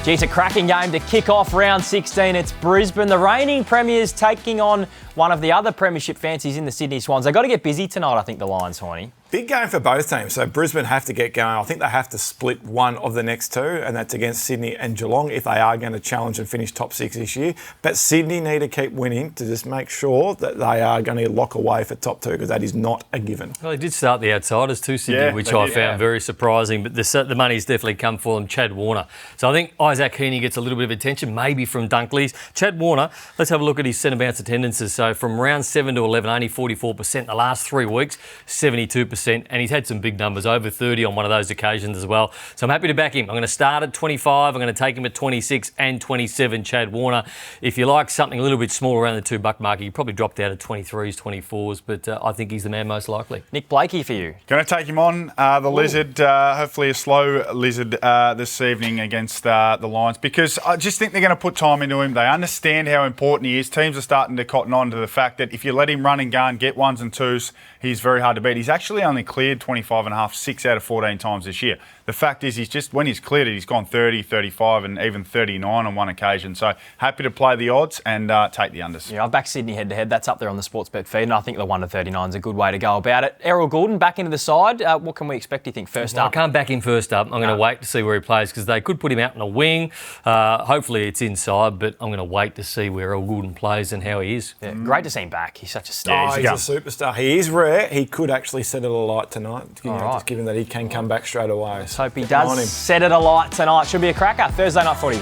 Geez, a cracking game to kick off round 16. It's Brisbane, the reigning premiers, taking on one of the other premiership fancies in the Sydney Swans. They've got to get busy tonight, I think, the Lions, Hoyney. Big game for both teams. So Brisbane have to get going. I think they have to split one of the next two, and that's against Sydney and Geelong if they are going to challenge and finish top six this year. But Sydney need to keep winning to just make sure that they are going to lock away for top two, because that is not a given. Well, they did start the outsiders too, Sydney, which I found very surprising. But the money's definitely come for them, Chad Warner. So I think Isaac Heaney gets a little bit of attention, maybe from Dunkley's. Chad Warner, let's have a look at his centre bounce attendances. So from round 7 to 11, only 44%. The last 3 weeks, 72%. And he's had some big numbers, over 30 on one of those occasions as well. So I'm happy to back him. I'm going to start at 25. I'm going to take him at 26 and 27, Chad Warner. If you like something a little bit smaller around the $2 market, you probably dropped out at 23s, 24s, but I think he's the man most likely. Nick Blakey for you. Going to take him on, the Lizard, hopefully a slow Lizard this evening against the Lions, because I just think they're going to put time into him. They understand how important he is. Teams are starting to cotton on to the fact that if you let him run and gun, get ones and twos, he's very hard to beat. He's actually only cleared 25.5, 6 out of 14 times this year. The fact is, when he's cleared it, he's gone 30, 35 and even 39 on one occasion. So happy to play the odds and take the unders. Yeah, I've backed Sydney head-to-head. That's up there on the Sportsbet feed, and I think the 1 to 39 is a good way to go about it. Errol Goulden back into the side. What can we expect, do you think, first up? I can't back him first up. I'm going to wait to see where he plays, because they could put him out on a wing. Hopefully it's inside, but I'm going to wait to see where Errol Goulden plays and how he is. Yeah, great to see him back. He's such a star. He's a superstar. He is rare. He could actually set it alight tonight, just given that he can come back straight away. Let's hope he does set it alight tonight. Should be a cracker. Thursday night footy.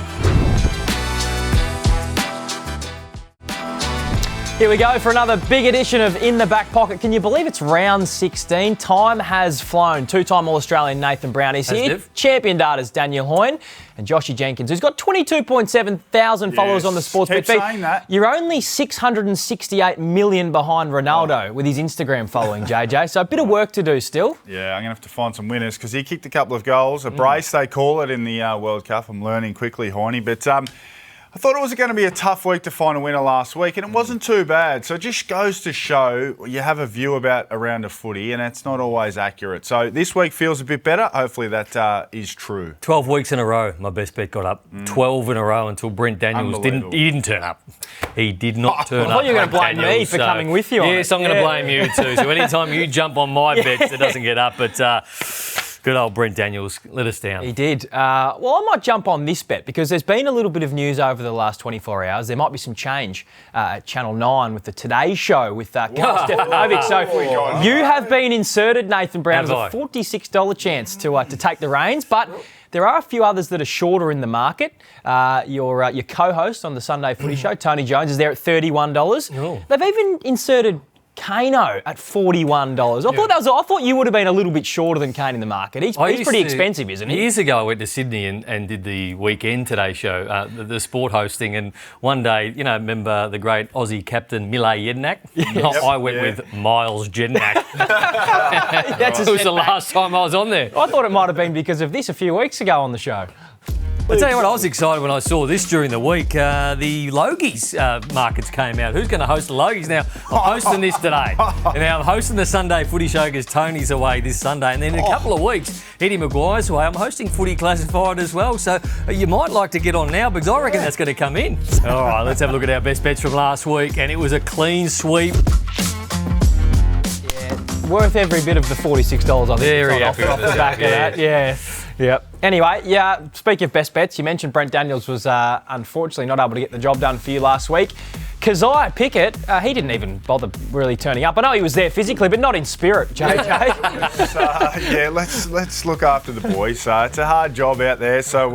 Here we go for another big edition of In the Back Pocket. Can you believe it's round 16? Time has flown. Two-time All-Australian Nathan Browny's here. Champion darters Daniel Hoyne and Joshy Jenkins, who's got 22.7 thousand followers on the Sportsbet feed. You're only 668 million behind Ronaldo with his Instagram following, JJ. So a bit of work to do still. Yeah, I'm going to have to find some winners, because he kicked a couple of goals. A brace, they call it in the World Cup. I'm learning quickly, Hoyney. But I thought it was going to be a tough week to find a winner last week, and it wasn't too bad. So it just goes to show you have a view about a round of footy, and it's not always accurate. So this week feels a bit better. Hopefully that is true. 12 weeks in a row, my best bet got up. 12 in a row until Brent Daniels didn't turn up. He did not turn up. I thought you were going to blame me for coming with you on it. Yes, I'm going to blame you too. So anytime you jump on my bets, it doesn't get up. But good old Brent Daniels let us down. He did. Well, I might jump on this bet, because there's been a little bit of news over the last 24 hours. There might be some change at Channel 9 with the Today Show with Carl Stefanovic. So you have been inserted, Nathan Brown, as a $46 chance to take the reins. But there are a few others that are shorter in the market. Your co-host on the Sunday Footy Show, Tony Jones, is there at $31. Oh. They've even inserted Kano at $41. I thought you would have been a little bit shorter than Kane in the market. He's pretty expensive, isn't he? Years ago, I went to Sydney and did the Weekend Today Show, the sport hosting, and one day, remember the great Aussie captain Mile Jednak? I went with Miles Jednak. That was the last time I was on there. I thought it might have been because of this a few weeks ago on the show. I'll tell you what, I was excited when I saw this during the week. The Logies markets came out. Who's going to host the Logies? Now, I'm hosting this today. Now, I'm hosting the Sunday Footy Show because Tony's away this Sunday. And then in a couple of weeks, Eddie Maguire's away. I'm hosting Footy Classified as well. So you might like to get on now, because I reckon that's going to come in. All right, let's have a look at our best bets from last week. And it was a clean sweep. Yeah, worth every bit of the $46, I think. Very happy off the back of that. Yeah. Yep. Anyway, speaking of best bets, you mentioned Brent Daniels was unfortunately not able to get the job done for you last week. Keziah Pickett, he didn't even bother really turning up. I know he was there physically, but not in spirit, JJ. Let's look after the boys. It's a hard job out there. So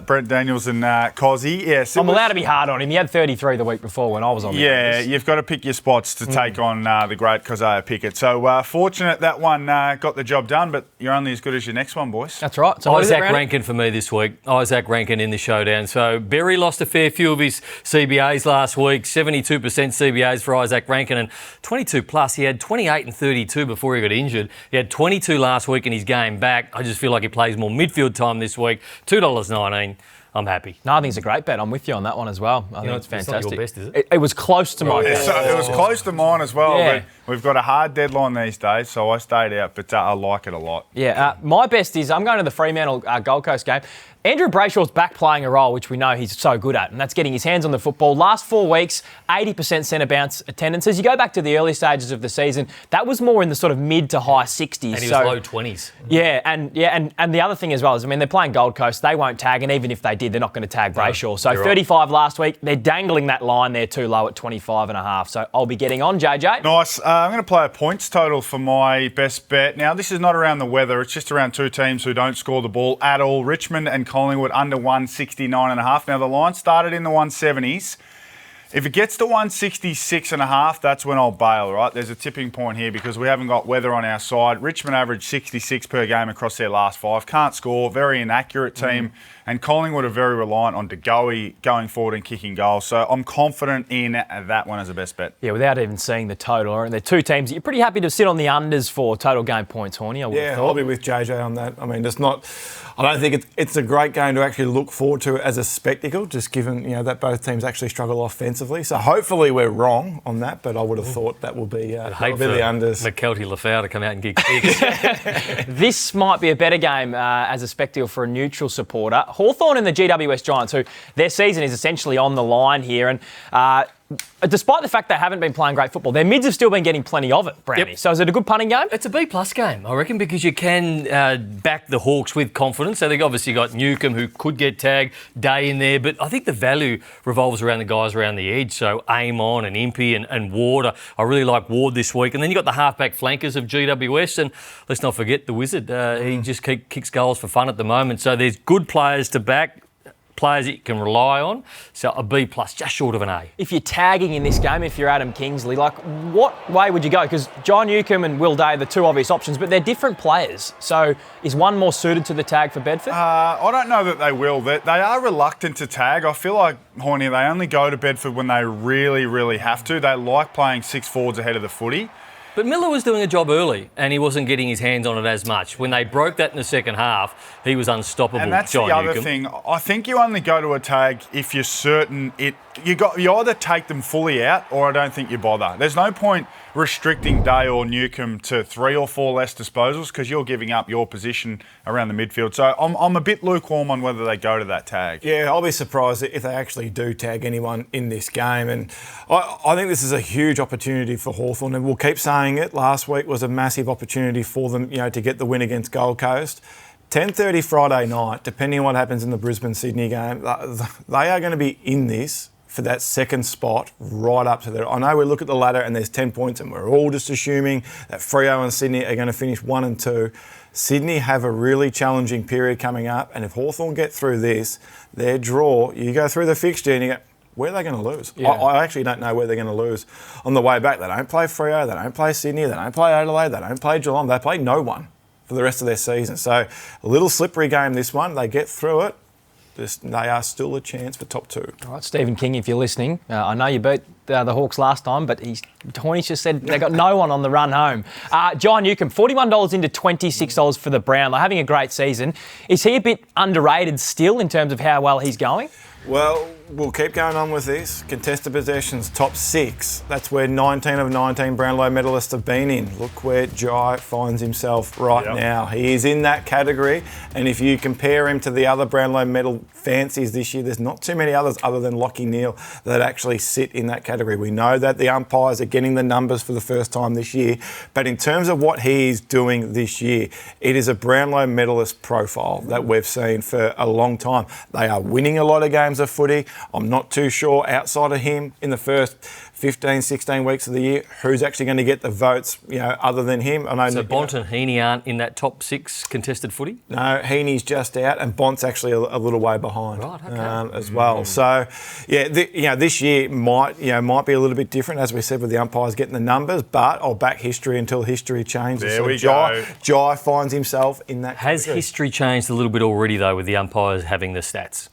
Brent Daniels and Cozzy. Yes, I'm allowed to be hard on him. He had 33 the week before when I was on. You've got to pick your spots to take on the great Keziah Pickett. So fortunate that one got the job done, but you're only as good as your next one, boys. That's right. So Isaac Rankin for me this week. Isaac Rankin in the showdown. So Berry lost a fair few of his CBAs last week. 72% CBAs for Isaac Rankin and 22 plus. He had 28 and 32 before he got injured. He had 22 last week in his game back. I just feel like he plays more midfield time this week. $2.19. I'm happy. No, I think it's a great bet. I'm with you on that one as well. I think it's fantastic. It's not your best, is it? It was close to my best. It was close to mine as well, Yeah. but we've got a hard deadline these days, so I stayed out, but I like it a lot. Yeah, my best is I'm going to the Fremantle Gold Coast game. Andrew Brayshaw's back playing a role which we know he's so good at, and that's getting his hands on the football. Last 4 weeks, 80% centre bounce attendances. You go back to the early stages of the season, that was more in the sort of mid to high 60s. And he was low 20s. Yeah, and the other thing as well is, I mean, they're playing Gold Coast. They won't tag, and even if they did, they're not going to tag Brayshaw. So 35 last week. They're dangling that line there too low at 25.5. So I'll be getting on, JJ. Nice. I'm going to play a points total for my best bet. Now, this is not around the weather. It's just around two teams who don't score the ball at all. Richmond and Collingwood under 169.5. Now, the line started in the 170s. If it gets to 166.5, that's when I'll bail, right? There's a tipping point here because we haven't got weather on our side. Richmond averaged 66 per game across their last 5. Can't score. Very inaccurate team. And Collingwood are very reliant on De Goey going forward and kicking goals. So I'm confident in that one as a best bet. Yeah, without even seeing the total. And they're two teams that you're pretty happy to sit on the unders for total game points, Hoyney. I'll be with JJ on that. I mean, I don't think it's a great game to actually look forward to as a spectacle, just given that both teams actually struggle offensively. So hopefully we're wrong on that, but I would have thought that will be the unders. McKelty Lafau to come out and get kicks. This might be a better game as a spectacle for a neutral supporter. Hawthorn and the GWS Giants, who their season is essentially on the line here, and despite the fact they haven't been playing great football, their mids have still been getting plenty of it, Brownie. Yep. So is it a good punting game? It's a B-plus game, I reckon, because you can back the Hawks with confidence. So they've obviously got Newcombe, who could get tagged, Day in there, but I think the value revolves around the guys around the edge. So Amon and Impey and Ward. I really like Ward this week. And then you've got the halfback flankers of GWS, and let's not forget the Wizard. He just kicks goals for fun at the moment. So there's good players to back, players that you can rely on. So a B+, just short of an A. If you're tagging in this game, if you're Adam Kingsley, what way would you go? Because John Newcombe and Will Day are the two obvious options, but they're different players. So is one more suited to the tag for Bedford? I don't know that they will. They are reluctant to tag. I feel like, Hoyney, they only go to Bedford when they really, really have to. They like playing 6 forwards ahead of the footy. But Miller was doing a job early and he wasn't getting his hands on it as much. When they broke that in the second half, he was unstoppable. And that's John the other Newcombe. thing. I think you only go to a tag if you're certain it. You either take them fully out or I don't think you bother. There's no point restricting Day or Newcombe to 3 or 4 less disposals because you're giving up your position around the midfield. So I'm a bit lukewarm on whether they go to that tag. Yeah, I'll be surprised if they actually do tag anyone in this game. And I think this is a huge opportunity for Hawthorn, and we'll keep saying it. Last week was a massive opportunity for them, to get the win against Gold Coast. 10:30 Friday night, depending on what happens in the Brisbane-Sydney game, they are going to be in this for that second spot right up to there. I know we look at the ladder and there's 10 points and we're all just assuming that Freo and Sydney are going to finish 1 and 2. Sydney have a really challenging period coming up, and if Hawthorn get through this, their draw, you go through the fixture and you go, where are they going to lose? Yeah. I actually don't know where they're going to lose on the way back. They don't play Freo, they don't play Sydney, they don't play Adelaide, they don't play Geelong, they play no one for the rest of their season. So a little slippery game, this one. They get through it. They are still a chance for top 2. All right, Stephen King, if you're listening, I know you beat the Hawks last time, but Hoyne just said they got no one on the run home. John Newcombe, $41 into $26 for the Brown. They're having a great season. Is he a bit underrated still in terms of how well he's going? Well, we'll keep going on with this. Contested possessions, top 6. That's where 19 of 19 Brownlow medalists have been in. Look where Jai finds himself right now. He is in that category, and if you compare him to the other Brownlow medal fancies this year, there's not too many others other than Lachie Neale that actually sit in that category. We know that the umpires are getting the numbers for the first time this year, but in terms of what he's doing this year, it is a Brownlow medalist profile that we've seen for a long time. They are winning a lot of games of footy. I'm not too sure outside of him in the first 15, 16 weeks of the year who's actually going to get the votes, other than him. I know. So Bont and Hoyney aren't in that top 6 contested footy? No, Heaney's just out and Bont's actually a little way behind as well. So, this year might be a little bit different, as we said, with the umpires getting the numbers, but I'll back history until history changes. There we go. Jai finds himself in that category. Has history changed a little bit already, though, with the umpires having the stats?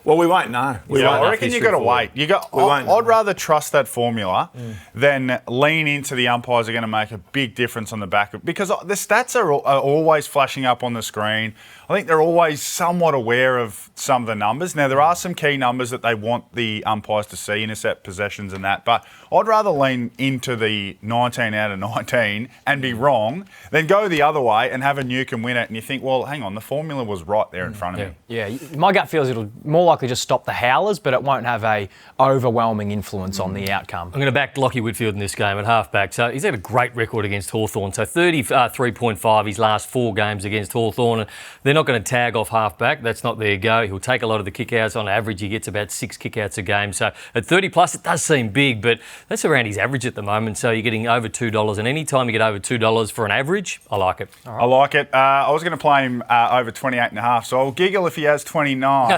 Well, we won't know. I reckon you got to wait. I'd rather trust that formula than lean into the umpires are going to make a big difference on the back because the stats are always flashing up on the screen. I think they're always somewhat aware of some of the numbers. Now, there are some key numbers that they want the umpires to see, intercept possessions and that, but I'd rather lean into the 19 out of 19 and be wrong than go the other way and have a Newcombe win it and you think, well, hang on, the formula was right there in front of me. Yeah, my gut feels it'll more likely just stop the howlers, but it won't have a overwhelming influence on the outcome. I'm going to back Lachie Whitfield in this game at halfback. So he's had a great record against Hawthorn. So 33.5 his last 4 games against Hawthorn. And they're not going to tag off halfback. That's not their go. He'll take a lot of the kickouts. On average, he gets about 6 kickouts a game. So at 30 plus, it does seem big, but that's around his average at the moment. So you're getting over $2. And any time you get over $2 for an average, I like it. Right. I like it. I was going to play him over 28.5, so I'll giggle if he has 29.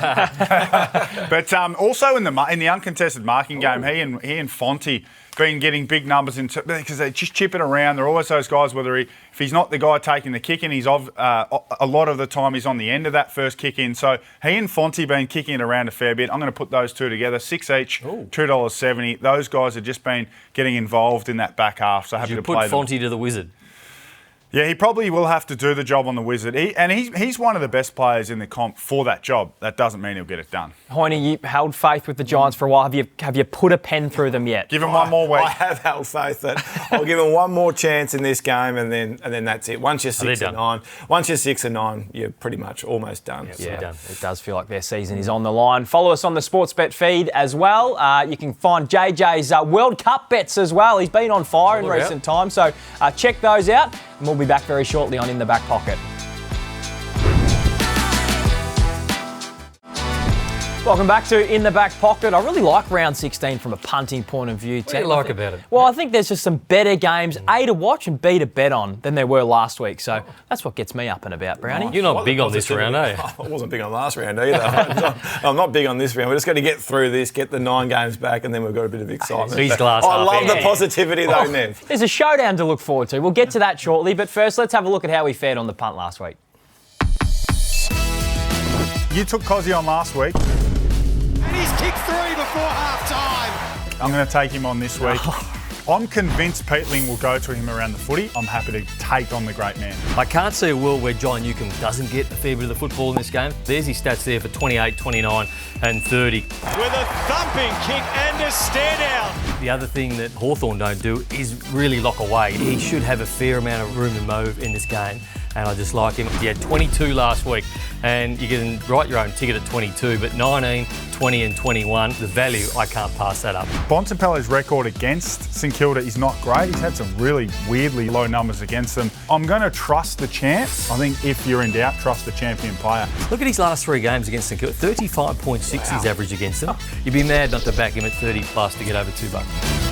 But also in the uncontested marking game, he and Fonte been getting big numbers because they just chip it around. They're always those guys, if he's not the guy taking the kick in, a lot of the time he's on the end of that first kick in. So he and Fonte been kicking it around a fair bit. I'm going to put those two together, 6 each, $2.70. Those guys have just been getting involved in that back half. So happy to play them. Put Fonte to the Wizard. Yeah, he probably will have to do the job on the Wizard. He's one of the best players in the comp for that job. That doesn't mean he'll get it done. Hoyne, you held faith with the Giants for a while. Have you put a pen through them yet? Give him one more week. I have held faith that I'll give him one more chance in this game, and then that's it. Once you're 6-9, you're pretty much almost done. Yeah, it does feel like their season is on the line. Follow us on the Sportsbet feed as well. You can find JJ's World Cup bets as well. He's been on fire in recent times, so check those out. And we'll be back very shortly on In the Back Pocket. Welcome back to In the Back Pocket. I really like round 16 from a punting point of view. What do you like about it? Well, I think there's just some better games, A, to watch and B, to bet on than there were last week. So that's what gets me up and about, Brownie. You're not big on this round, are you? I wasn't big on last round either. I'm not big on this round. We're just going to get through this, get the 9 games back, and then we've got a bit of excitement. He's glass I half love empty. the positivity though, Nev. There's a showdown to look forward to. We'll get to that shortly, but first let's have a look at how we fared on the punt last week. You took Cozzy on last week. And he's kicked 3 before half-time. I'm going to take him on this week. I'm convinced Peatling will go to him around the footy. I'm happy to take on the great man. I can't see a world where John Newcombe doesn't get a fair bit of the football in this game. There's his stats there for 28, 29 and 30. With a thumping kick and a stare down. The other thing that Hawthorn don't do is really lock away. He should have a fair amount of room to move in this game. And I just like him. He had 22 last week, and you can write your own ticket at 22, but 19, 20 and 21, the value, I can't pass that up. Bontempelli's record against St Kilda is not great. He's had some really weirdly low numbers against them. I'm going to trust the champ. I think if you're in doubt, trust the champion player. Look at his last 3 games against St Kilda, 35.6 his average against them. You'd be mad not to back him at 30 plus to get over $2.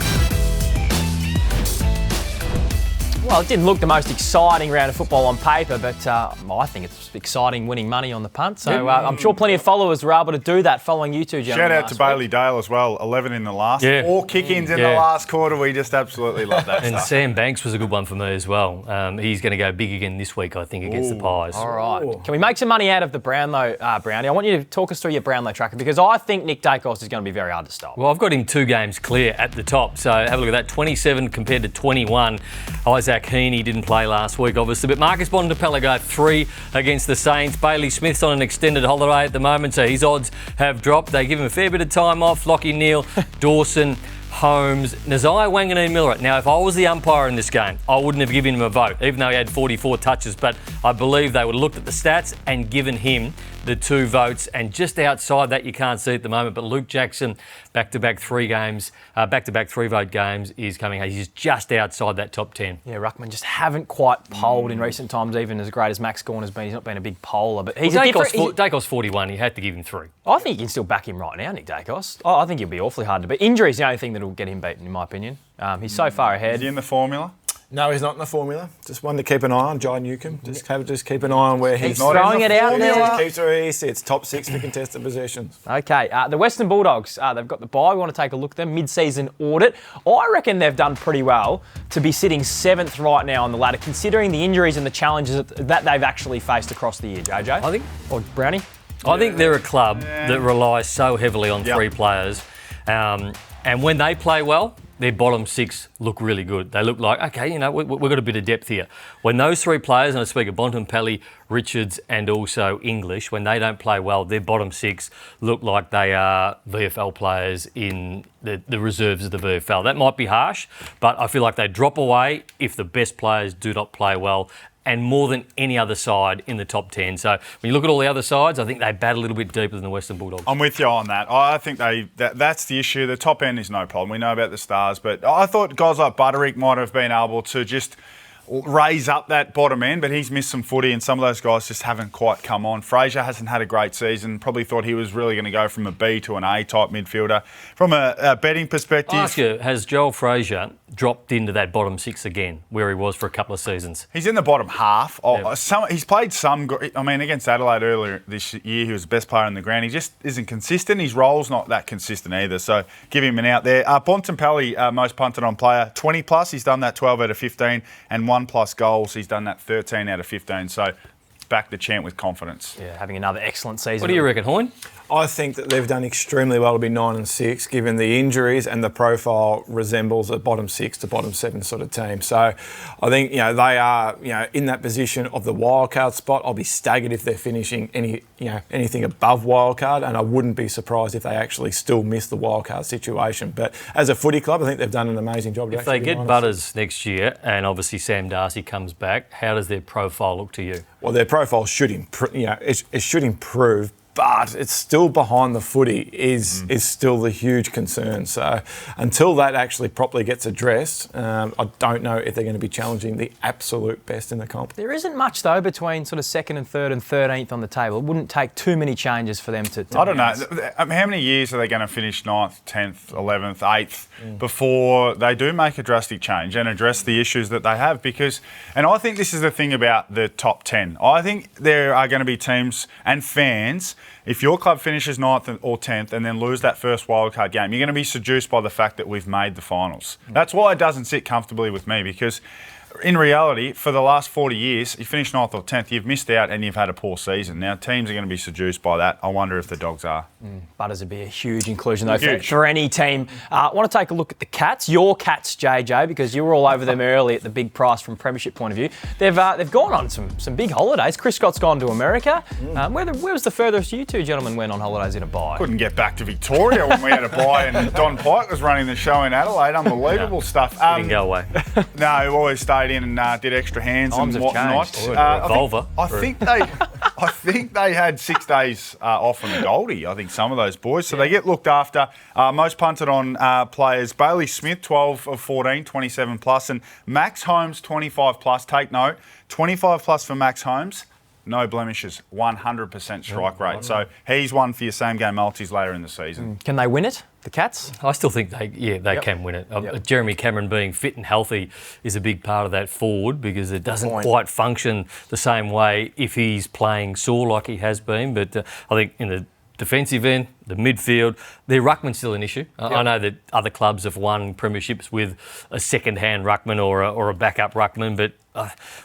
Well, it didn't look the most exciting round of football on paper, but I think it's exciting winning money on the punt. So I'm sure plenty of followers were able to do that following you two gentlemen. Shout out to Bailey Dale as well, 11 in the last. Yeah. 4 kick-ins in the last quarter. We just absolutely love that And stuff. Sam Banks was a good one for me as well. He's going to go big again this week, I think, against the Pies. All right. Can we make some money out of the Brownlow, Brownie? I want you to talk us through your Brownlow tracker because I think Nick Dacos is going to be very hard to stop. Well, I've got him 2 games clear at the top. So have a look at that. 27 compared to 21. Isaac Heaney didn't play last week, obviously. But Marcus Bontempelli got 3 against the Saints. Bailey Smith's on an extended holiday at the moment, so his odds have dropped. They give him a fair bit of time off. Lachie Neale, Dawson, Holmes, Nazai Wanganeen Miller. Now, if I was the umpire in this game, I wouldn't have given him a vote, even though he had 44 touches. But I believe they would have looked at the stats and given him the 2 votes. And just outside that, you can't see at the moment, but Luke Jackson, back-to-back 3 games, back-to-back 3-vote games is coming. He's just outside that top 10. Yeah, Ruckman just haven't quite polled in recent times, even as great as Max Gawn has been. He's not been a big poller, but he's Dacos 41, you had to give him 3. I think you can still back him right now, Nick Dacos. I think he'll be awfully hard to beat. Injury is the only thing that'll get him beaten, in my opinion. He's so far ahead. Is he in the formula? No, he's not in the formula. Just one to keep an eye on, John Newcombe. Just keep an eye on where he's not throwing it out there. Just keeps where he sits. Top 6 for contested possessions. Okay, the Western Bulldogs, they've got the bye. We want to take a look at them. Mid-season audit. I reckon they've done pretty well to be sitting 7th right now on the ladder, considering the injuries and the challenges that they've actually faced across the year, JJ. I think. Or Brownie. I think they're a club that relies so heavily on three players. And when they play well, their bottom six look really good. They look like, okay, we've got a bit of depth here. When those three players, and I speak of Bontempelli, Richards and also English, when they don't play well, their bottom six look like they are VFL players in the reserves of the VFL. That might be harsh, but I feel like they drop away if the best players do not play well, and more than any other side in the top 10. So when you look at all the other sides, I think they bat a little bit deeper than the Western Bulldogs. I'm with you on that. I think that's the issue. The top end is no problem. We know about the Stars, but I thought guys like Butterick might have been able to just raise up that bottom end, but he's missed some footy and some of those guys just haven't quite come on. Fraser hasn't had a great season. Probably thought he was really going to go from a B to an A type midfielder. From a betting perspective... I'll ask you, has Joel Fraser dropped into that bottom six again, where he was for a couple of seasons? He's in the bottom half. He's played some... I mean, against Adelaide earlier this year, he was the best player on the ground. He just isn't consistent. His role's not that consistent either, so give him an out there. Bontempelli, most punted on player, 20 plus. He's done that 12 out of 15, and 1+ goals. He's done that 13 out of 15. So back the chant with confidence. Yeah, having another excellent season. What do you reckon, Hoyne? I think that they've done extremely well to be 9-6, given the injuries and the profile resembles a bottom 6 to bottom 7 sort of team. So I think they are in that position of the wildcard spot. I'll be staggered if they're finishing anything above wildcard, and I wouldn't be surprised if they actually still miss the wildcard situation. But as a footy club, I think they've done an amazing job. If they get Butters next year, and obviously Sam Darcy comes back, how does their profile look to you? Well, their profile should improve. It should improve. But it's still behind the footy is still the huge concern. So until that actually properly gets addressed, I don't know if they're going to be challenging the absolute best in the comp. There isn't much, though, between sort of 2nd and 3rd and 13th on the table. It wouldn't take too many changes for them to I don't know. How many years are they going to finish 9th, 10th, 11th, 8th before they do make a drastic change and address the issues that they have? And I think this is the thing about the top 10. I think there are going to be teams and fans. If your club finishes 9th or 10th and then lose that first wildcard game, you're going to be seduced by the fact that we've made the finals. That's why it doesn't sit comfortably with me, because in reality, for the last 40 years, you finish 9th or 10th, you've missed out and you've had a poor season. Now, teams are going to be seduced by that. I wonder if the Dogs are. Butters would be a huge inclusion, though, for any team. I want to take a look at the Cats, your Cats, JJ, because you were all over them early at the big price from Premiership point of view. They've gone on some big holidays. Chris Scott's gone to America. Where was the furthest you two gentlemen went on holidays in a bye? Couldn't get back to Victoria when we had a bye, and Don Pike was running the show in Adelaide. Unbelievable stuff. Didn't go away. No, we always stayed in and did extra hands Times and whatnot. I think they had 6 days off on the Goldie. I think some of those boys, so they get looked after. Most punted on players: Bailey Smith, 12 of 14, 27 plus, and Max Holmes, 25 plus. Take note, 25 plus for Max Holmes. No blemishes, 100% strike rate. So he's one for your same game multis later in the season. Can they win it, the Cats? I still think they can win it. Jeremy Cameron being fit and healthy is a big part of that forward, because it doesn't quite function the same way if he's playing sore like he has been. But I think in the defensive end, the midfield, their ruckman's still an issue. I know that other clubs have won premierships with a second-hand ruckman or a backup ruckman, but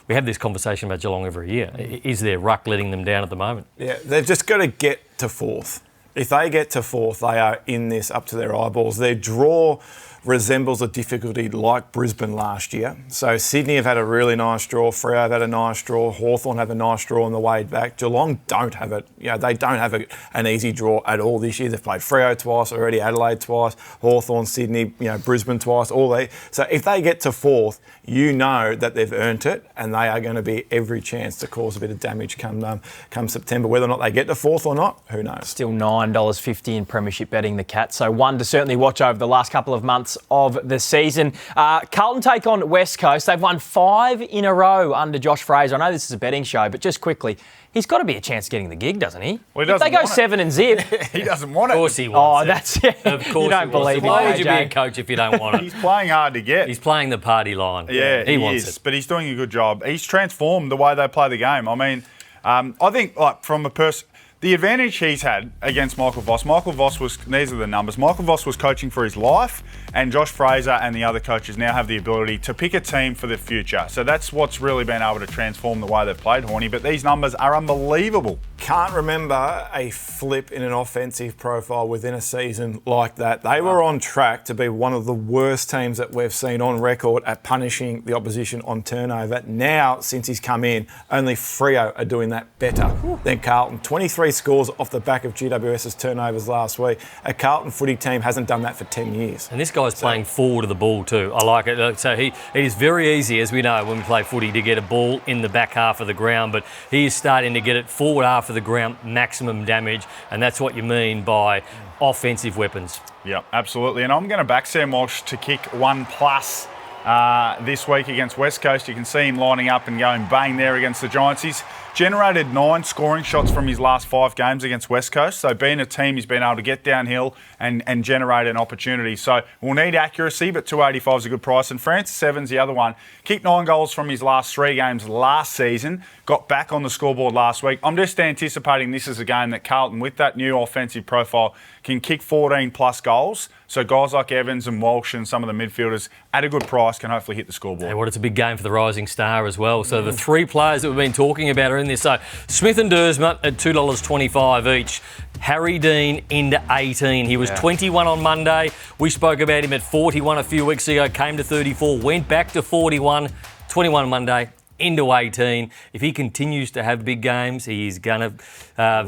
we have this conversation about Geelong every year. Is their ruck letting them down at the moment? Yeah, they've just got to get to 4th. If they get to 4th, they are in this up to their eyeballs. Their draw resembles a difficulty like Brisbane last year. So Sydney have had a really nice draw. Freo have had a nice draw. Hawthorn have a nice draw on the way back. Geelong don't have it. They don't have an easy draw at all this year. They've played Freo twice already, Adelaide twice, Hawthorn, Sydney, Brisbane twice, all they. So if they get to 4th, you know that they've earned it, and they are going to be every chance to cause a bit of damage come September. Whether or not they get to 4th or not, who knows? Still $9.50 in Premiership betting, the Cats. So one to certainly watch over the last couple of months of the season. Carlton take on West Coast. They've won 5 in a row under Josh Fraser. I know this is a betting show, but just quickly, he's got to be a chance of getting the gig, doesn't he? Well, if they go 7 and zip. He doesn't want it. Of course he wants it. That's it. Of course you don't believe him. Why would you be a coach if you don't want it? He's playing hard to get. He's playing the party line. Yeah, he wants it. But he's doing a good job. He's transformed the way they play the game. I mean, I think from a person... The advantage he's had against Michael Voss was, these are the numbers, Michael Voss was coaching for his life, and Josh Fraser and the other coaches now have the ability to pick a team for the future. So that's what's really been able to transform the way they've played, Hoyney. But these numbers are unbelievable. can't remember a flip in an offensive profile within a season like that. They were on track to be one of the worst teams that we've seen on record at punishing the opposition on turnover. Now, since he's come in, only Freo are doing that better than Carlton. 23 scores off the back of GWS's turnovers last week. A Carlton footy team hasn't done that for 10 years. And this guy's playing forward of the ball too. I like it. So it is very easy, as we know, when we play footy, to get a ball in the back half of the ground, but he is starting to get it forward half of the ground, maximum damage, and that's what you mean by offensive weapons. Yeah, absolutely. And I'm going to back Sam Walsh to kick 1+ this week against West Coast. You can see him lining up and going bang there against the Giants. He's generated 9 scoring shots from his last 5 games against West Coast. So being a team, he's been able to get downhill and generate an opportunity. So we'll need accuracy, but 285 is a good price. And Francis Seven's the other one. Kicked 9 goals from his last 3 games last season. Got back on the scoreboard last week. I'm just anticipating this is a game that Carlton, with that new offensive profile, can kick 14+ goals. So guys like Evans and Walsh and some of the midfielders at a good price can hopefully hit the scoreboard. And it's a big game for the Rising Star as well. So the 3 players that we've been talking about are in this. So Smith and Dersma at $2.25 each. Harry Dean into 18. He was 21 on Monday. We spoke about him at 41 a few weeks ago, came to 34, went back to 41, 21 Monday, into 18. If he continues to have big games, he's going to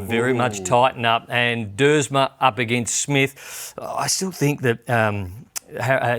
very much tighten up. And Dersma up against Smith. I still think that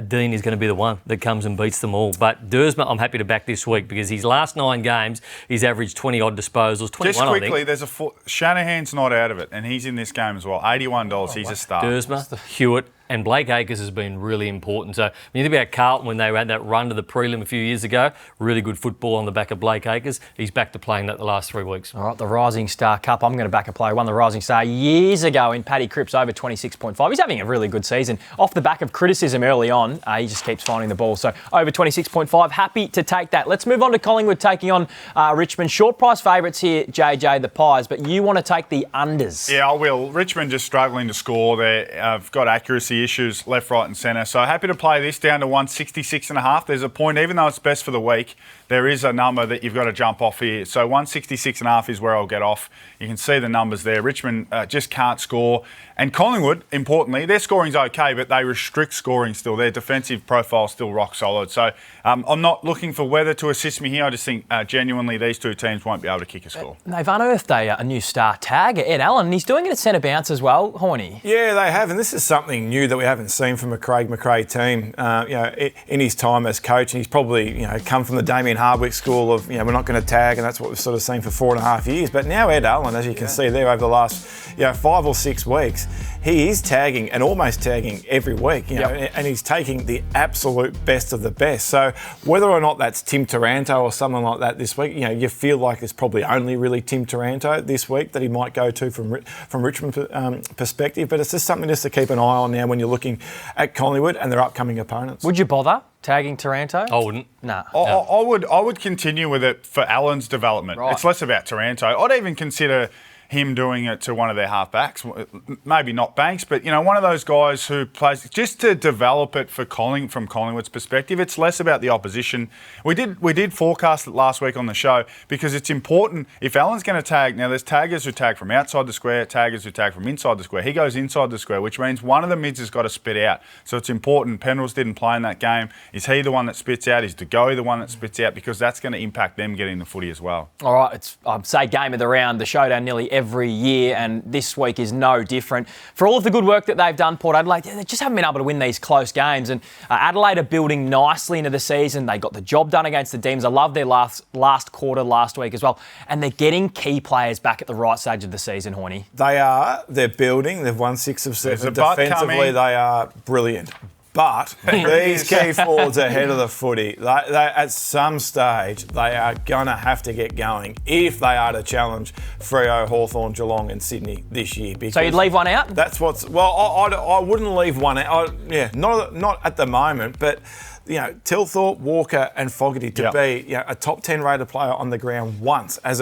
Dean is going to be the one that comes and beats them all. But Dersma, I'm happy to back this week because his last 9 games, he's averaged 20-odd disposals, 21, just quickly, there's Shanahan's not out of it, and he's in this game as well. $81, he's a star. Dersma, Hewitt, and Blake Acres has been really important. So when you think about Carlton, when they had that run to the prelim a few years ago, really good football on the back of Blake Acres. He's back to playing that the last 3 weeks. All right, the Rising Star Cup. I'm going to back a player. Won the Rising Star years ago in Paddy Cripps, over 26.5. He's having a really good season. Off the back of criticism early on, he just keeps finding the ball. So over 26.5, happy to take that. Let's move on to Collingwood taking on Richmond. Short price favourites here, JJ, the Pies, but you want to take the unders. Yeah, I will. Richmond just struggling to score. They've got accuracy issues left, right and centre. So happy to play this down to 166.5. There's a point, even though it's best for the week, there is a number that you've got to jump off here. So 166.5 is where I'll get off. You can see the numbers there. Richmond just can't score. And Collingwood, importantly, their scoring's okay, but they restrict scoring still. Their defensive profile's still rock solid. So I'm not looking for weather to assist me here. I just think genuinely these 2 teams won't be able to kick a score. They've unearthed a new star tag, Ed Allen, and he's doing it at centre bounce as well, Hoyney. Yeah, they have, and this is something new that we haven't seen from a Craig McRae team. In his time as coach, and he's probably come from the Damien Hardwick school of we're not going to tag, and that's what we've sort of seen for 4.5 years. But now Ed Allen, as you can see there over the last 5 or 6 weeks, he is tagging and almost tagging every week, and he's taking the absolute best of the best. So whether or not that's Tim Taranto or someone like that this week, you feel like it's probably only really Tim Taranto this week that he might go to from Richmond perspective. But it's just something just to keep an eye on now when you're looking at Collingwood and their upcoming opponents. Would you bother tagging Taranto? I wouldn't. Nah. I would continue with it for Allen's development. Right. It's less about Taranto. I'd even consider him doing it to one of their halfbacks, maybe not Banks, but one of those guys who plays just to develop it for from Collingwood's perspective. It's less about the opposition. We did forecast it last week on the show because it's important if Allen's going to tag. Now there's taggers who tag from outside the square, taggers who tag from inside the square. He goes inside the square, which means one of the mids has got to spit out. So it's important. Penrose didn't play in that game. Is he the one that spits out? Is De Goey the one that spits out? Because that's going to impact them getting the footy as well. All right, it's I'd say game of the round, the Showdown nearly every year, and this week is no different. For all of the good work that they've done, Port Adelaide, they just haven't been able to win these close games. And Adelaide are building nicely into the season. They got the job done against the Demons. I love their last quarter last week as well. And they're getting key players back at the right stage of the season, Hoyney. They are. They're building. They've won 6 of 7. Defensively, they are brilliant. But these key forwards ahead of the footy, they, at some stage, they are going to have to get going if they are to challenge Freo, Hawthorn, Geelong and Sydney this year. So you'd leave one out? That's what's... Well, I wouldn't leave one out. Not at the moment, but... Tilthorpe, Walker and Fogarty to be a top 10 rated player on the ground once as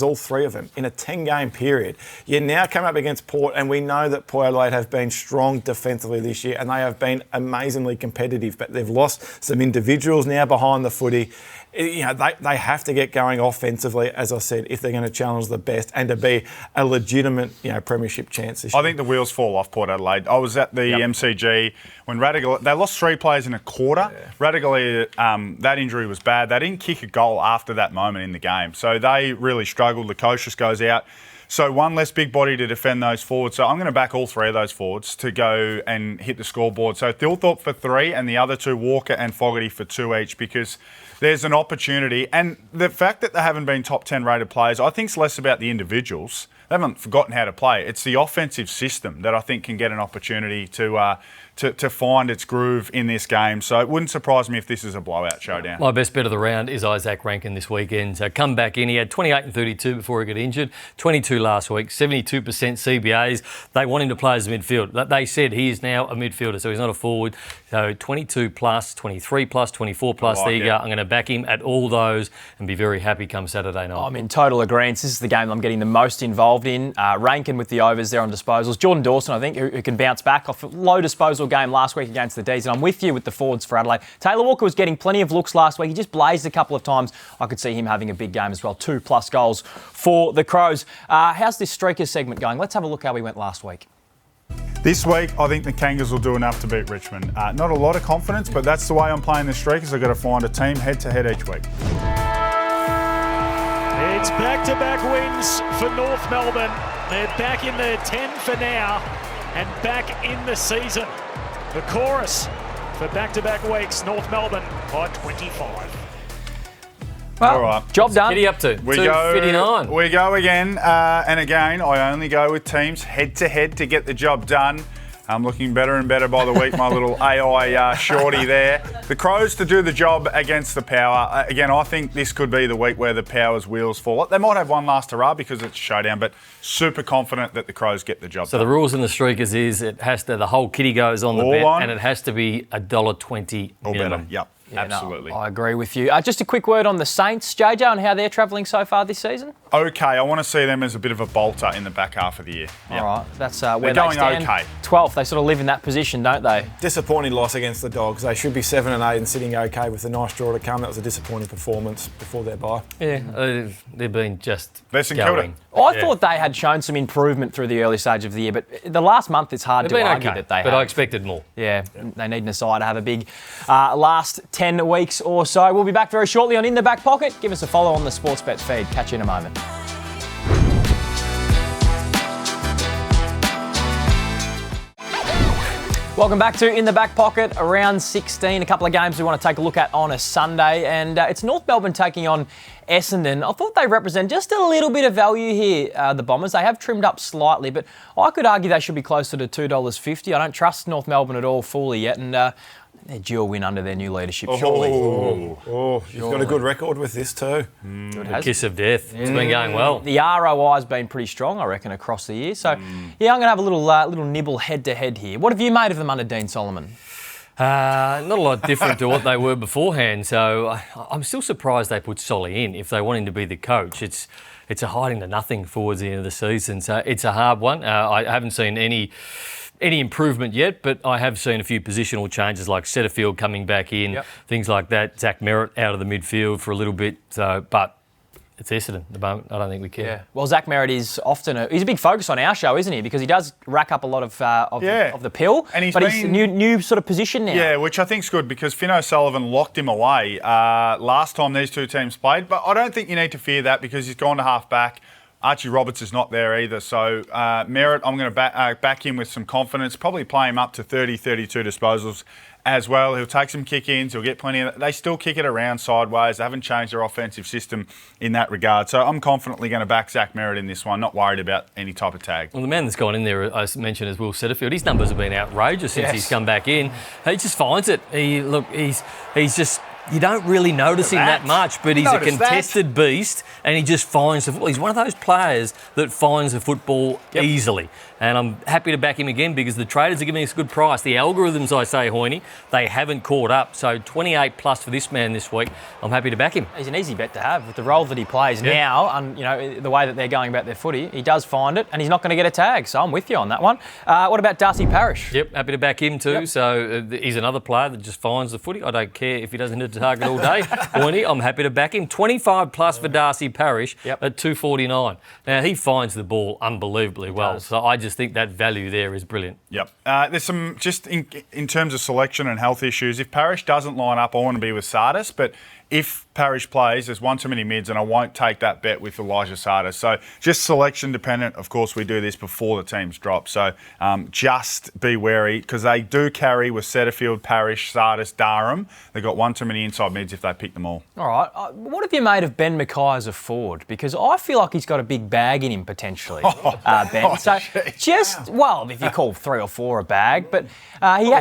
all 3 of them in a 10-game period. You now come up against Port, and we know that Port Adelaide have been strong defensively this year and they have been amazingly competitive, but they've lost some individuals now behind the footy. they have to get going offensively, as I said, if they're going to challenge the best and to be a legitimate, premiership chance this year. I think the wheels fall off Port Adelaide. I was at the MCG when they lost 3 players in a quarter. Radical, that injury was bad. They didn't kick a goal after that moment in the game. So they really struggled. The coach just goes out. So one less big body to defend those forwards. So I'm going to back all 3 of those forwards to go and hit the scoreboard. So Thilthorpe for 3 and the other 2, Walker and Fogarty, for 2 each, because there's an opportunity. And the fact that they haven't been top 10 rated players, I think it's less about the individuals. They haven't forgotten how to play. It's the offensive system that I think can get an opportunity to find its groove in this game. So it wouldn't surprise me if this is a blowout showdown. My best bet of the round is Isaac Rankin this weekend. So come back in. He had 28 and 32 before he got injured, 22 last week, 72% CBAs. They want him to play as a midfield. They said he is now a midfielder, so he's not a forward. So 22 plus, 23 plus, 24 plus. There you go. I'm going to back him at all those and be very happy come Saturday night. I'm in total agreement. This is the game I'm getting the most involved in. Rankin with the overs there on disposals. Jordan Dawson, I think, who can bounce back off a low disposal game last week against the D's. And I'm with you with the forwards for Adelaide. Taylor Walker was getting plenty of looks last week. He just blazed a couple of times. I could see him having a big game as well. 2+ goals for the Crows. How's this Streakers segment going? Let's have a look how we went last week. This week, I think the Kangas will do enough to beat Richmond. Not a lot of confidence, but that's the way I'm playing the Streakers. I've got to find a team head-to-head each week. It's back-to-back wins for North Melbourne. They're back in the 10 for now and back in the season. The chorus for back-to-back weeks, North Melbourne by 25. Well, all right. Job done. What are you up to? We 2:59. We go again, and again, I only go with teams head-to-head to get the job done. I'm looking better and better by the week, my little AI shorty there. The Crows to do the job against the Power. Again, I think this could be the week where the Power's wheels fall. They might have one last hurrah because it's a showdown, but super confident that the Crows get the job So done. the rules in the Streakers is the whole kitty goes on the All bet, on. and it has to be $1.20 Or minimum. better, yep. Yeah, no, absolutely. I agree with you. Just a quick word on the Saints, JJ, and how they're travelling so far this season. Okay, I want to see them as a bit of a bolter in the back half of the year. All right, that's where They're they going stand. okay. 12th, they sort of live in that position, don't they? Disappointing loss against the Dogs. They should be 7 and 8 and sitting okay with a nice draw to come. That was a disappointing performance before their bye. Yeah, they've been just They're St Kilda. going. I thought they had shown some improvement through the early stage of the year, but the last month it's hard They've to been argue okay, that they but have. I expected more. Yeah, they need Nasai to have a big last 10 weeks or so. We'll be back very shortly on In the Back Pocket. Give us a follow on the Sportsbet feed. Catch you in a moment. Welcome back to In the Back Pocket, around 16. A couple of games we want to take a look at on a Sunday, and it's North Melbourne taking on Essendon. I thought they represent just a little bit of value here, the Bombers. They have trimmed up slightly, but I could argue they should be closer to $2.50. I don't trust North Melbourne at all fully yet, and they're due a win under their new leadership, surely. You've got a good record with this too. The kiss of death. It's been going well. The ROI has been pretty strong, I reckon, across the year. So, yeah, I'm going to have a little nibble head-to-head here. What have you made of them under Dean Solomon? Not a lot different to what they were beforehand. So I'm still surprised they put Solly in if they want him to be the coach. It's a hiding to nothing towards the end of the season. So it's a hard one. I haven't seen any improvement yet, but I have seen a few positional changes like Setterfield coming back in, things like that. Zach Merritt out of the midfield for a little bit. But it's Essendon at the moment. I don't think we care. Yeah. Well, Zach Merritt is often he's a big focus on our show, isn't he? Because he does rack up a lot of the pill. And he's a new sort of position now. Yeah, which I think's good because Finn O'Sullivan locked him away last time these two teams played. But I don't think you need to fear that because he's gone to half back. Archie Roberts is not there either. So Merritt, I'm going to back him with some confidence, probably play him up to 30, 32 disposals as well. He'll take some kick-ins. He'll get plenty of... They still kick it around sideways. They haven't changed their offensive system in that regard. So I'm confidently going to back Zach Merritt in this one, not worried about any type of tag. Well, the man that's gone in there, I mentioned, is Will Setterfield. His numbers have been outrageous since he's come back in. He just finds it. He's just... You don't really notice him that much, but he's a contested beast and he just finds the football. He's one of those players that finds the football easily. And I'm happy to back him again because the traders are giving us a good price. The algorithms, I say, Hoyney, they haven't caught up. So 28 plus for this man this week. I'm happy to back him. He's an easy bet to have with the role that he plays now and the way that they're going about their footy. He does find it and he's not going to get a tag. So I'm with you on that one. What about Darcy Parish? Yep, happy to back him too. So he's another player that just finds the footy. I don't care if he doesn't hit a to target all day. Hoyney, I'm happy to back him. 25 plus for Darcy Parish at 249. Now, he finds the ball unbelievably well. So I just think that value there is brilliant. Yep. There's some, just in terms of selection and health issues, if Parish doesn't line up, I want to be with Sardis, but if Parish plays, there's one too many mids, and I won't take that bet with Elijah Sardis. So just selection dependent. Of course, we do this before the teams drop. So just be wary, because they do carry with Setterfield, Parish, Sardis, Durham. They've got one too many inside mids if they pick them all. All right. What have you made of Ben Mackay as a forward? Because I feel like he's got a big bag in him potentially, Ben. So well, if you call 3 or 4 a bag, but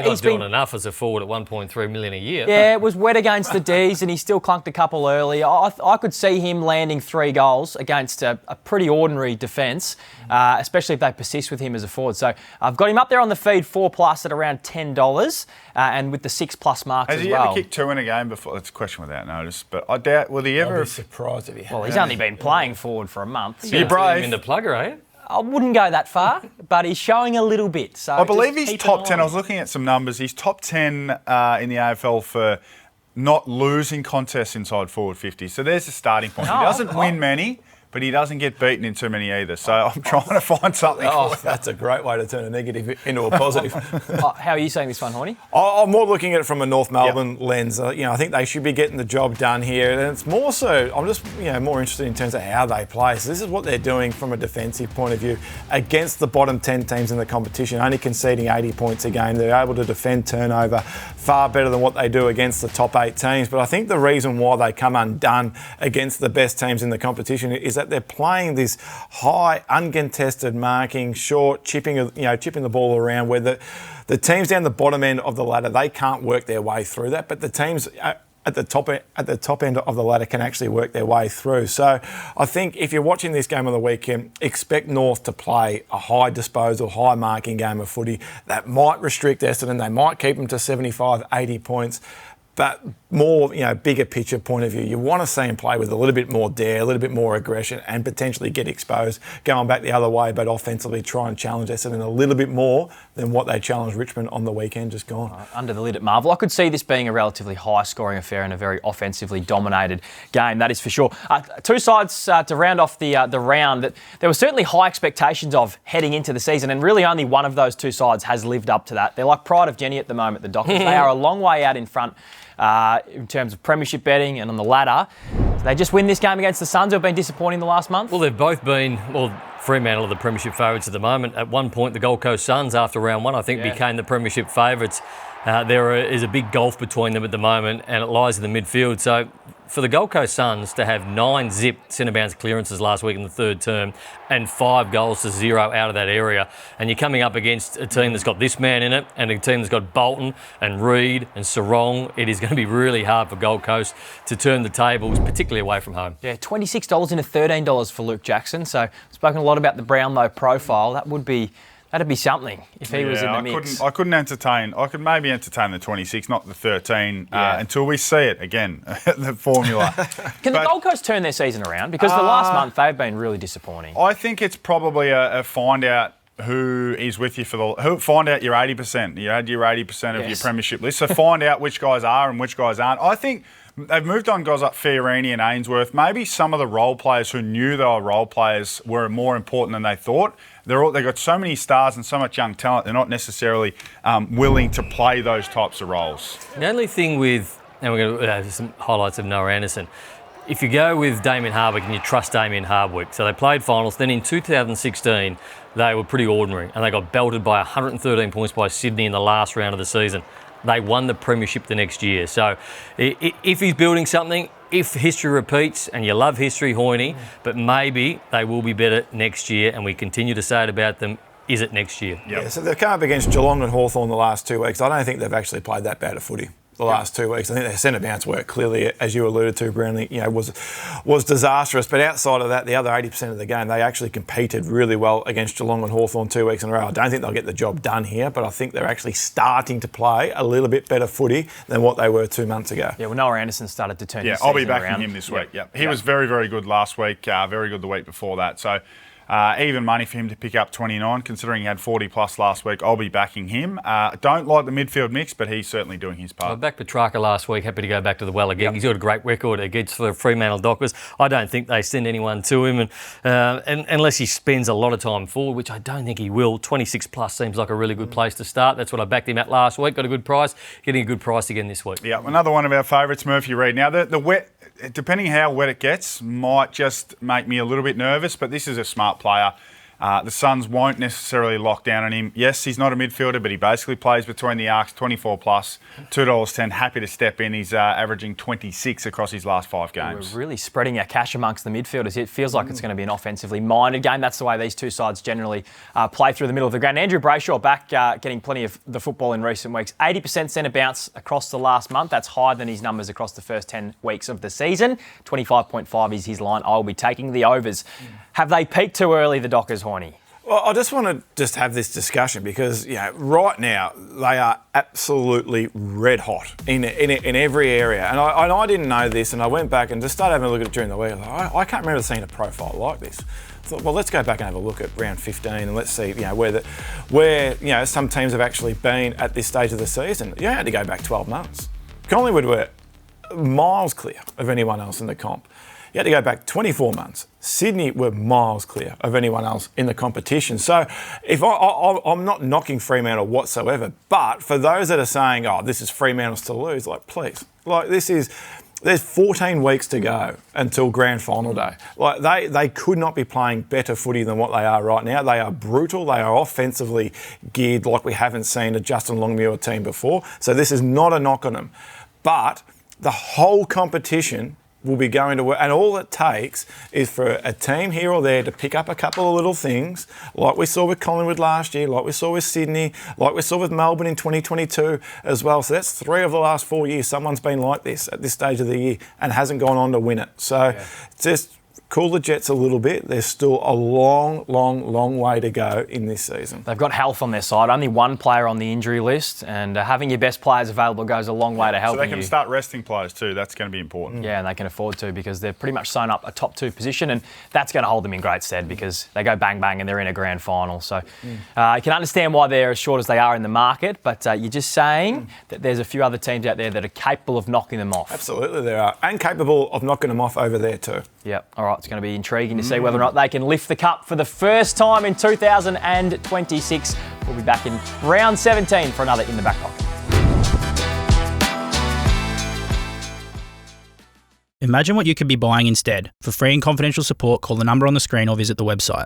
he's doing enough as a forward at 1.3 million a year. Yeah, it was wet against the D's, and he still clunked a couple early. I could see him landing 3 goals against a pretty ordinary defence, especially if they persist with him as a forward. So I've got him up there on the feed 4+ at around $10, and with the 6+ marks as well. Has he ever kicked 2 in a game before? That's a question without notice, but I doubt, will he ever? I'd be surprised if he had. Well, he's only been playing forward for a month. You're brave. In the plugger, eh? I wouldn't go that far, but he's showing a little bit. So I believe he's top 10. I was looking at some numbers. He's top 10 in the AFL for not losing contests inside forward 50. So there's the starting point. He doesn't win many, but he doesn't get beaten in too many either. So I'm trying to find something for you. That's a great way to turn a negative into a positive. How are you saying this one, Hoyney? I'm more looking at it from a North Melbourne lens. I think they should be getting the job done here. And it's more so, I'm just more interested in terms of how they play. So this is what they're doing from a defensive point of view against the bottom 10 teams in the competition, only conceding 80 points a game. They're able to defend turnover far better than what they do against the top 8 teams. But I think the reason why they come undone against the best teams in the competition is that they're playing this high, uncontested marking, short, chipping the ball around, where the teams down the bottom end of the ladder, they can't work their way through that, but the teams at the top end of the ladder can actually work their way through. So I think if you're watching this game on the weekend, expect North to play a high disposal, high marking game of footy that might restrict Essendon. They might keep them to 75, 80 points. But more, bigger picture point of view, you want to see him play with a little bit more dare, a little bit more aggression, and potentially get exposed, going back the other way, but offensively try and challenge Essendon a little bit more than what they challenged Richmond on the weekend just gone. Under the lid at Marvel. I could see this being a relatively high-scoring affair and a very offensively dominated game, that is for sure. 2 sides to round off the round that there were certainly high expectations of heading into the season, and really only one of those 2 sides has lived up to that. They're like Pride of Jenny at the moment, the Dockers. They are a long way out in front in terms of premiership betting and on the ladder. So they just win this game against the Suns, who have been disappointing the last month? Well, they've both been, Fremantle are the premiership favourites at the moment. At one point, the Gold Coast Suns, after round 1, I think, became the premiership favourites. There is a big gulf between them at the moment, and it lies in the midfield. So for the Gold Coast Suns to have 9 zip centre bounce clearances last week in the 3rd term and 5 goals to 0 out of that area, and you're coming up against a team that's got this man in it and a team that's got Bolton and Reid and Sarong, it is going to be really hard for Gold Coast to turn the tables, particularly away from home. Yeah, $26 into $13 for Luke Jackson. So I've spoken a lot about the Brownlow profile. That'd be something if he was in the mix. I could maybe entertain the 26, not the 13, until we see it again, the formula. Can the Gold Coast turn their season around? Because the last month they've been really disappointing. I think it's probably a find out who is with you find out your 80%. You had your 80% of your premiership list. So find out which guys are and which guys aren't. I think they've moved on guys like Fiorini and Ainsworth. Maybe some of the role players who knew they were role players were more important than they thought. They've got so many stars and so much young talent, they're not necessarily willing to play those types of roles. The only thing with, and we're going to have some highlights of Noah Anderson, if you go with Damien Hardwick and you trust Damien Hardwick, so they played finals, then in 2016 they were pretty ordinary and they got belted by 113 points by Sydney in the last round of the season. They won the premiership the next year. So if he's building something, if history repeats, and you love history, Hoyney, but maybe they will be better next year, and we continue to say it about them, is it next year? Yeah, so they've come up against Geelong and Hawthorn the last 2 weeks. I don't think they've actually played that bad of footy the last 2 weeks. I think their centre bounce work clearly, as you alluded to, Brownlee, was disastrous. But outside of that, the other 80% of the game, they actually competed really well against Geelong and Hawthorn 2 weeks in a row. I don't think they'll get the job done here, but I think they're actually starting to play a little bit better footy than what they were 2 months ago. Yeah, well, Noah Anderson started to turn his I'll be season backing around. him this week. He was very, very good last week, very good the week before that. So Even money for him to pick up 29, considering he had 40 plus last week. I'll be backing him. Don't like the midfield mix, but he's certainly doing his part. I backed Petrarca last week. Happy to go back to the well again. Yep. He's got a great record against the Fremantle Dockers. I don't think they send anyone to him, and unless he spends a lot of time forward, which I don't think he will. 26 plus seems like a really good place to start. That's what I backed him at last week. Got a good price. Getting a good price again this week. Yeah, another one of our favourites, Murphy Reid. Now, the wet, depending how wet it gets, might just make me a little bit nervous, but this is a smart player. The Suns won't necessarily lock down on him. Yes, he's not a midfielder, but he basically plays between the arcs, 24 plus, $2.10. Happy to step in. He's averaging 26 across his last 5 games. We're really spreading our cash amongst the midfielders. It feels like it's going to be an offensively minded game. That's the way these two sides generally play through the middle of the ground. Andrew Brayshaw back getting plenty of the football in recent weeks. 80% centre bounce across the last month. That's higher than his numbers across the first 10 weeks of the season. 25.5 is his line. I'll be taking the overs. Have they peaked too early, the Dockers, Hoyney? Well, I just want to have this discussion because, right now they are absolutely red hot in every area. And I didn't know this, and I went back and just started having a look at it during the week. I can't remember seeing a profile like this. I thought, well, let's go back and have a look at round 15 and let's see, where some teams have actually been at this stage of the season. You had to go back 12 months. Collingwood were miles clear of anyone else in the comp. You had to go back 24 months. Sydney were miles clear of anyone else in the competition. So if I'm not knocking Fremantle whatsoever, but for those that are saying, this is Fremantle's to lose, please. There's 14 weeks to go until grand final day. They could not be playing better footy than what they are right now. They are brutal. They are offensively geared like we haven't seen a Justin Longmuir team before. So this is not a knock on them. But the whole competition will be going to work, and all it takes is for a team here or there to pick up a couple of little things, like we saw with Collingwood last year, like we saw with Sydney, like we saw with Melbourne in 2022 as well. So that's 3 of the last 4 years someone's been like this at this stage of the year and hasn't gone on to win it. So just cool the jets a little bit. There's still a long way to go in this season. They've got health on their side. Only one player on the injury list, and having your best players available goes a long way to helping you. So they can start resting players too. That's going to be important. Yeah, and they can afford to because they're pretty much sewn up a top 2 position, and that's going to hold them in great stead because they go bang and they're in a grand final. So you can understand why they're as short as they are in the market, but you're just saying that there's a few other teams out there that are capable of knocking them off. Absolutely there are, and capable of knocking them off over there too. Yep. All right, it's going to be intriguing to see whether or not they can lift the cup for the first time in 2026. We'll be back in round 17 for another In the Back Pocket. Imagine what you could be buying instead. For free and confidential support, call the number on the screen or visit the website.